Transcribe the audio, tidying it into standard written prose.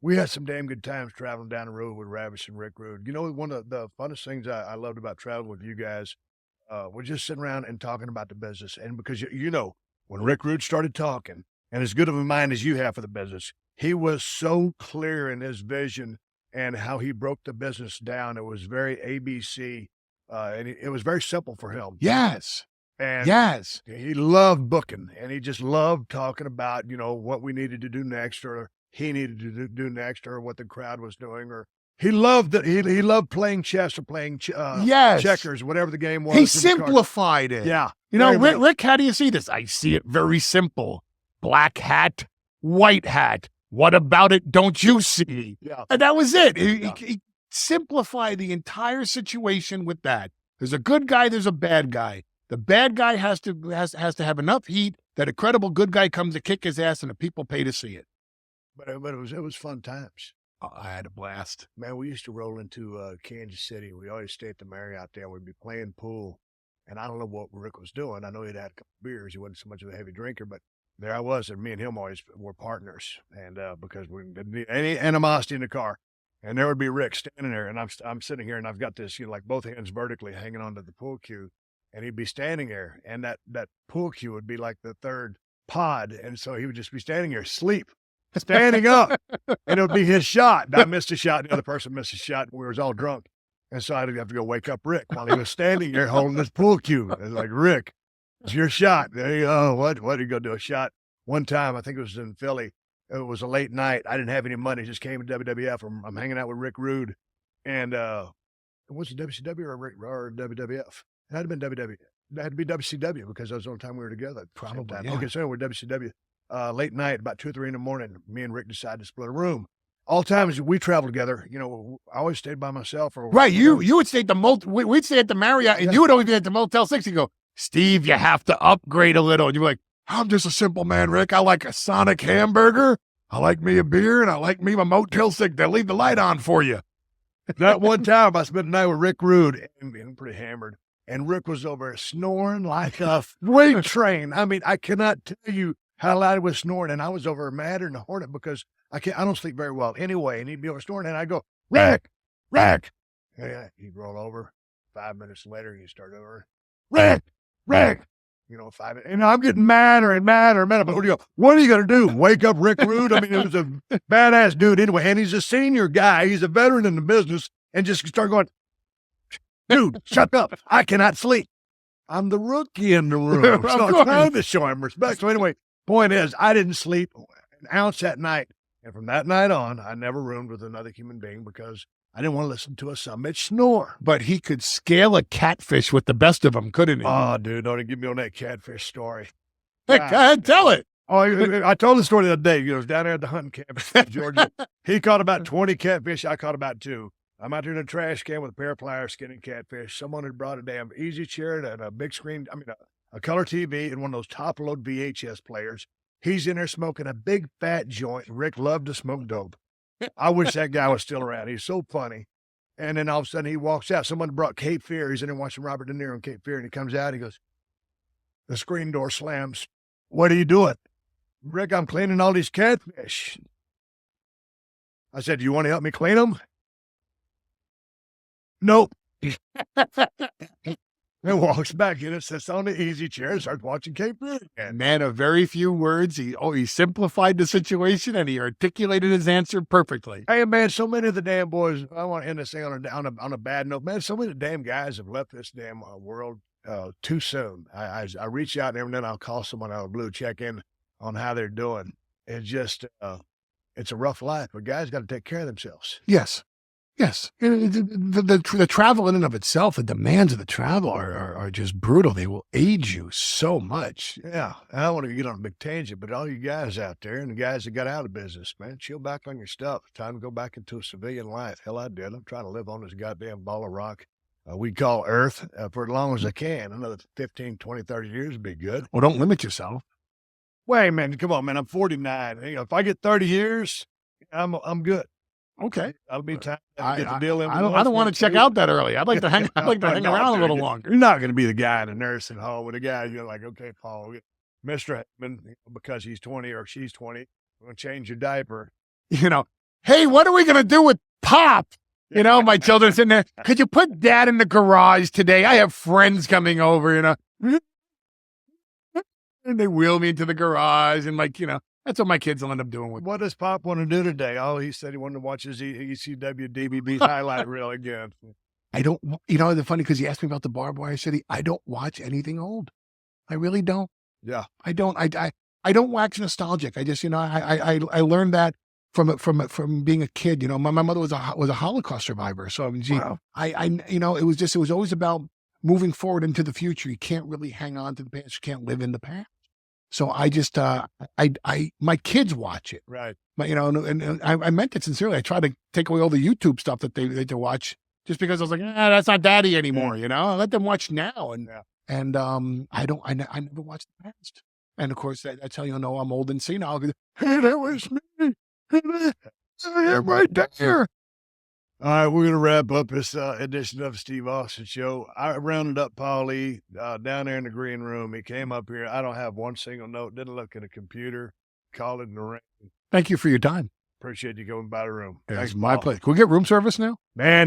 We had some damn good times traveling down the road with Ravish and Rick Rude. You know, one of the funnest things I loved about traveling with you guys, was just sitting around and talking about the business. And because you know, when Rick Rude started talking, and as good of a mind as you have for the business, he was so clear in his vision and how he broke the business down. It was very ABC, and it was very simple for him. Yes. And Yes. he loved booking, and he just loved talking about, you know, what we needed to do next, or he needed to do next, or what the crowd was doing, or he loved that he loved playing chess or playing Yes. checkers, whatever the game was. He with the cards. simplified it. Yeah. You know, very Rick, much. Rick, how do you see this? I see it very simple. Black hat, white hat. What about it don't you see? Yeah. And that was it. Yeah. He simplified the entire situation with that. There's a good guy, there's a bad guy. The bad guy has to have enough heat that a credible good guy comes to kick his ass and the people pay to see it. But it was fun times. Oh, I had a blast. Man, we used to roll into Kansas City. We always stay at the Marriott there. We'd be playing pool, and I don't know what Rick was doing. I know he'd had a couple beers. He wasn't so much of a heavy drinker, but there I was, and me and him always were partners. And because we didn't need any animosity in the car, and there would be Rick standing there, and I'm sitting here, and I've got this, you know, like both hands vertically hanging onto the pool cue, and he'd be standing there, and that pool cue would be like the third pod, and so he would just be standing there, asleep, standing up, and it would be his shot. I missed a shot, and the other person missed a shot, and we was all drunk. And so I'd have to go wake up Rick while he was standing there holding this pool cue. It's like, Rick, it's your shot. There you go. What are you going to do? A shot. One time, I think it was in Philly. It was a late night. I didn't have any money. Just came to WWF. I'm hanging out with Rick Rude. And was it WCW or WWF? It had to been WWF. It had to be WCW because that was the only time we were together. Probably, yeah. Okay, so we're WCW. Late night, about 2 or 3 in the morning, me and Rick decided to split a room. All times we traveled together, you know, I always stayed by myself. Or Right, you would stay at the we'd stay at the Marriott, and Yeah. you would always be at the Motel 6. You go, Steve, you have to upgrade a little. And you're like, I'm just a simple man, Rick. I like a Sonic hamburger. I like me a beer, and I like me my Motel 6. They'll leave the light on for you. That one time I spent the night with Rick Rude and being pretty hammered. And Rick was over snoring like a freight train. I mean, I cannot tell you how loud he was snoring. And I was over madder than a hornet because I don't sleep very well anyway. And he'd be over snoring. And I'd go, Rick, Rick. Yeah, he'd roll over. 5 minutes later, he'd start over. Rick, Rick. You know, 5 minutes. And I'm getting madder and madder and madder. But what are you going to do? Wake up Rick Rude? I mean, it was a badass dude anyway. And he's a senior guy. He's a veteran in the business. And just start going, dude, shut up. I cannot sleep. I'm the rookie in the room. So I'm trying to show him respect. So anyway, point is, I didn't sleep an ounce that night. And from that night on, I never roomed with another human being because I didn't want to listen to a summit snore. But he could scale a catfish with the best of them, couldn't he? Oh, dude, don't get me on that catfish story. Heck, go ahead, tell it. Oh, I told the story the other day. You know, I was down there at the hunting camp in Georgia. He caught about 20 catfish. I caught about 2. I'm out there in a trash can with a pair of pliers skinning catfish. Someone had brought a damn easy chair and a big screen, a color TV and one of those top-load VHS players. He's in there smoking a big fat joint. Rick loved to smoke dope. I wish that guy was still around. He's so funny. And then all of a sudden he walks out. Someone brought Cape Fear. He's in there watching Robert De Niro on Cape Fear. And he comes out. He goes, the screen door slams. What are you doing? Rick, I'm cleaning all these catfish. I said, do you want to help me clean them? Nope. And walks back in and sits on the easy chair and starts watching Cape Fear again. Man of very few words. He simplified the situation and he articulated his answer perfectly. Hey, man, so many of the damn boys, I want to end this thing on a bad note. Man, so many of the damn guys have left this damn world too soon. I reach out and every now and I'll call someone out of the blue, check in on how they're doing. It's just, it's a rough life, but guys got to take care of themselves. Yes. Yes. The travel in and of itself, the demands of the travel are just brutal. They will age you so much. Yeah. I don't want to get on a big tangent, but all you guys out there and the guys that got out of business, man, chill back on your stuff. Time to go back into a civilian life. Hell, I did. I'm trying to live on this goddamn ball of rock we call Earth for as long as I can. Another 15, 20, 30 years would be good. Well, don't limit yourself. Wait, man, come on, man. I'm 49. You know, if I get 30 years, I'm good. Okay. That'll be time to get the deal in. I don't want to check out that early. I'd like to hang around a little longer. You're not going to be the guy in a nursing home with a guy you're like, okay, Paul, Mr. Heyman, because he's 20 or she's 20, we're going to change your diaper. You know, Hey, what are we going to do with Pop? You know, my children sitting there. Could you put Dad in the garage today? I have friends coming over, you know. And they wheel me into the garage, and like, you know, that's what my kids will end up doing with. What does Pop want to do today? Oh, he said he wanted to watch his ECW DVD highlight reel again. I don't, you know, the funny, because he asked me about the barbed wire city. I don't watch anything old. I really don't. Yeah. I don't. I don't wax nostalgic. I just, you know, I learned that from being a kid. You know, my mother was a Holocaust survivor. So Wow. you know, it was always about moving forward into the future. You can't really hang on to the past. You can't live in the past. So I just, my kids watch it. Right. But, you know, and I meant it sincerely. I tried to take away all the YouTube stuff that they watch, just because I was like, that's not daddy anymore. You know, let them watch now. And, I never watched the past. And of course, that's how you know I'm old and senile. Hey, that was me. Right there. All right, we're going to wrap up this edition of the Steve Austin Show. I rounded up Paulie down there in the green room. He came up here. I don't have one single note. Didn't look at a computer. Called it in the ring. Thank you for your time. Appreciate you going by the room. It's Thanks, my Paul. pleasure. Can we get room service now? Man,